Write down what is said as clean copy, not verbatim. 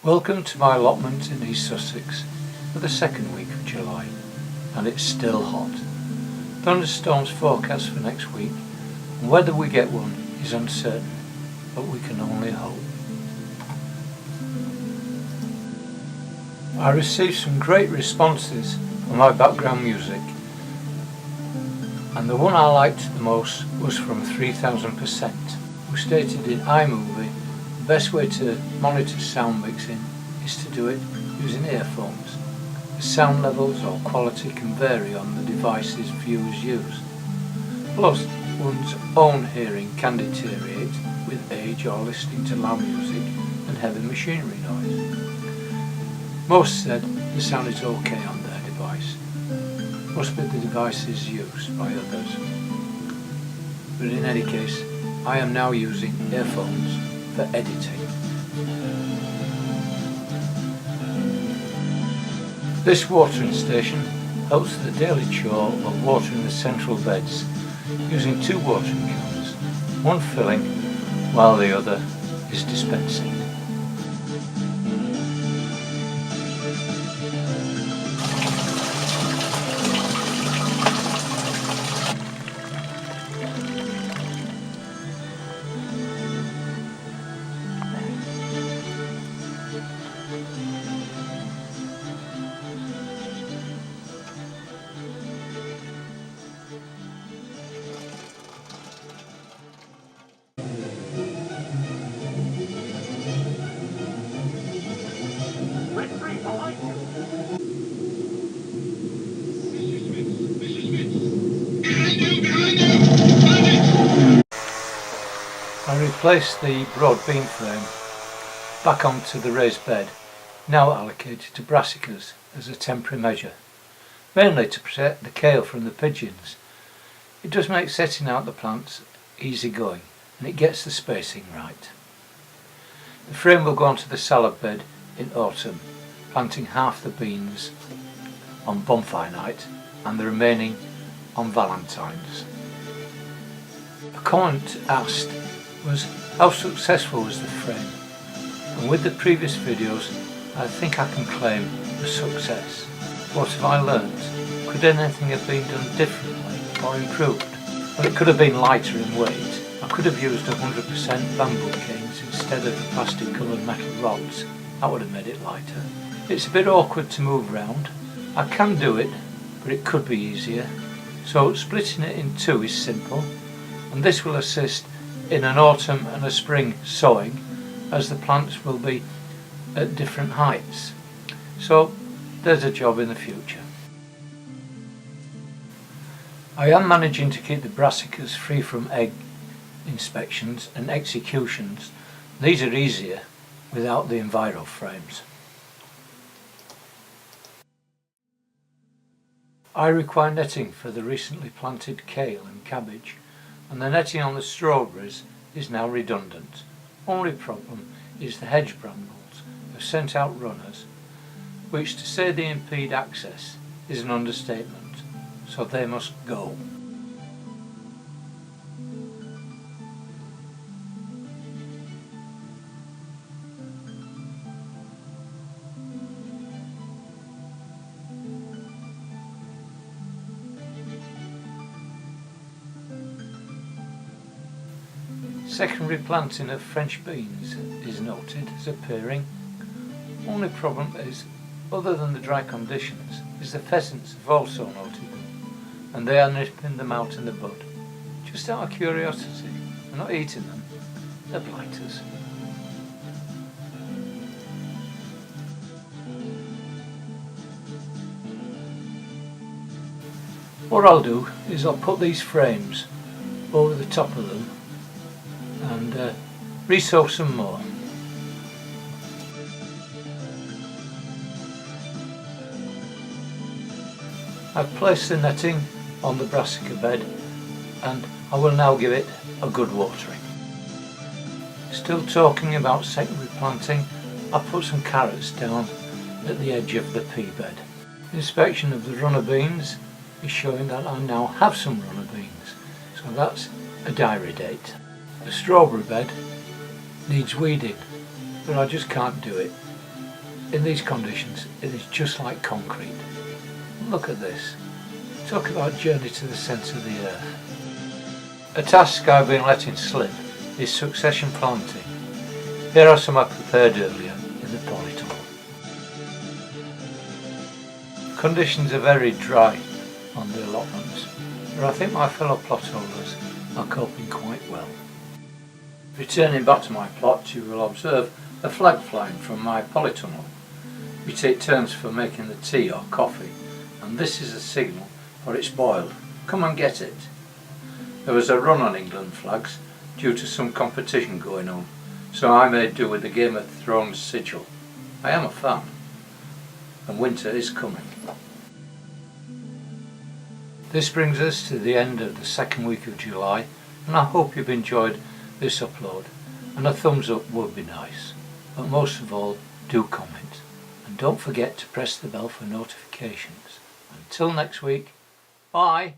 Welcome to my allotment in East Sussex for the second week of July, and it's still hot. Thunderstorms forecast for next week, and whether we get one is uncertain, but we can only hope. I received some great responses for my background music, and the one I liked the most was from 3000%, who stated in iMovie the best way to monitor sound mixing is to do it using earphones. The sound levels or quality can vary on the devices viewers use. Plus, one's own hearing can deteriorate with age or listening to loud music and heavy machinery noise. Most said the sound is okay on their device. Must be the devices used by others. But in any case, I am now using earphones for editing. This watering station helps with the daily chore of watering the central beds using two watering cans, one filling while the other is dispensing. I replaced the broad beam frame back onto the raised bed, now allocated to brassicas as a temporary measure, mainly to protect the kale from the pigeons. It does make setting out the plants easy going, and it gets the spacing right. The frame will go onto the salad bed in autumn, planting half the beans on bonfire night and the remaining on Valentine's. A comment asked was how successful was the frame, and with the previous videos I think I can claim a success. What have I learnt? Could anything have been done differently or improved? Well, it could have been lighter in weight. I could have used 100% bamboo canes instead of the plastic coloured metal rods. That would have made it lighter. It's a bit awkward to move round. I can do it, but it could be easier. So splitting it in two is simple, and this will assist in an autumn and a spring sowing, as the plants will be at different heights. So there's a job in the future. I am managing to keep the brassicas free from egg inspections and executions. These are easier without the enviro frames. I require netting for the recently planted kale and cabbage, and the netting on the strawberries is now redundant. Only problem is the hedge brambles have sent out runners, which, to say they impede access is an understatement, so they must go. Secondary planting of French beans is noted as appearing. Only problem is, other than the dry conditions, is the pheasants have also noted them, and they are nipping them out in the bud. Just out of curiosity, they're not eating them, they're blighters. What I'll do is I'll put these frames over the top of them and re-sow some more. I've placed the netting on the brassica bed, and I will now give it a good watering. Still talking about secondary planting, I've put some carrots down at the edge of the pea bed. Inspection of the runner beans is showing that I now have some runner beans, so that's a diary date. The strawberry bed needs weeding, but I just can't do it In these conditions it is just like concrete. Look at this. Talk about journey to the centre of the earth. A task I've been letting slip is succession planting. Here are some I prepared earlier in the polytunnel. Conditions are very dry on the allotments, but I think my fellow plot holders are coping quite well. Returning back to my plot, you will observe a flag flying from my polytunnel. We take turns for making the tea or coffee, and this is a signal for it's boiled. Come and get it. There was a run on England flags due to some competition going on, so I made do with the Game of Thrones sigil. I am a fan, and winter is coming. This brings us to the end of the second week of July, and I hope you've enjoyed this upload, and a thumbs up would be nice. But most of all, do comment, and don't forget to press the bell for notifications. Until next week, bye!